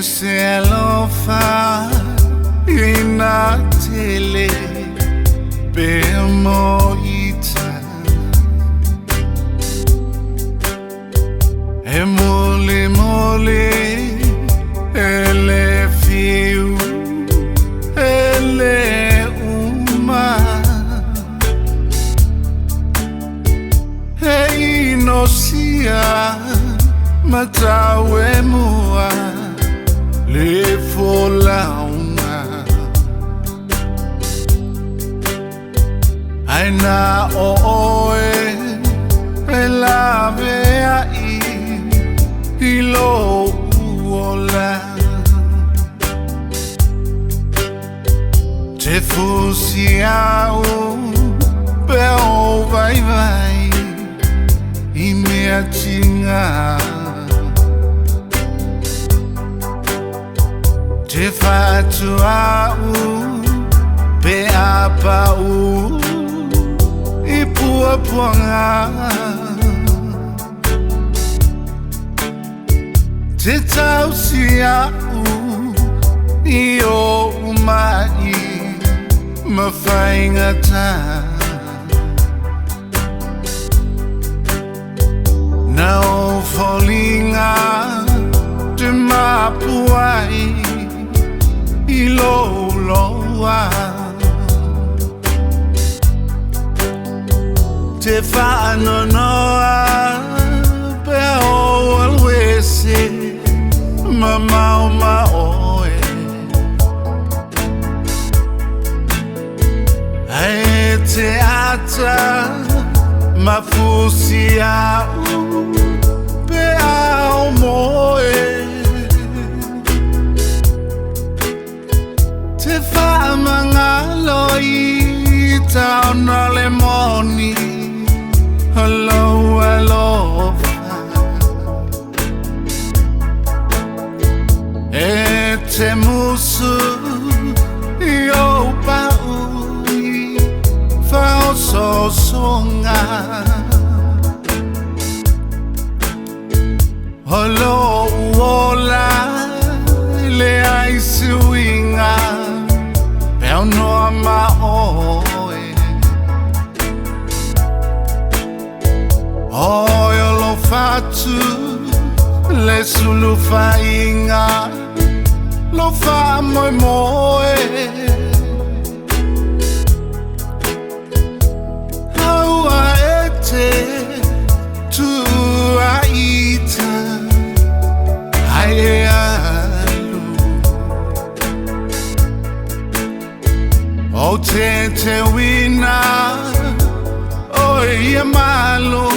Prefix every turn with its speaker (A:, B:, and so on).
A: se alofa ina tele per moita e mole mole ele fiu ele uma e inosia matawe mua le folauna aina oe la vea i lo uola te fusiau per vai vai i mea tinga te fatu au pe apau i pua puanga te tausi au i o umai ma whaingata na o folinga te mapuai i lo loa te whaanonoa pe o alwese ma mau ma oe e te ata ma fusi au pe au moe te whaamangalo i tauna le moni hello alofa e te musu i o paui fao so songa hello uola le ai suinga A Aunoa Ma Oe Oe lo fatu le sulu fainga lo fa moi moe Haua ete tu aita Ai alu O te wina o ia malo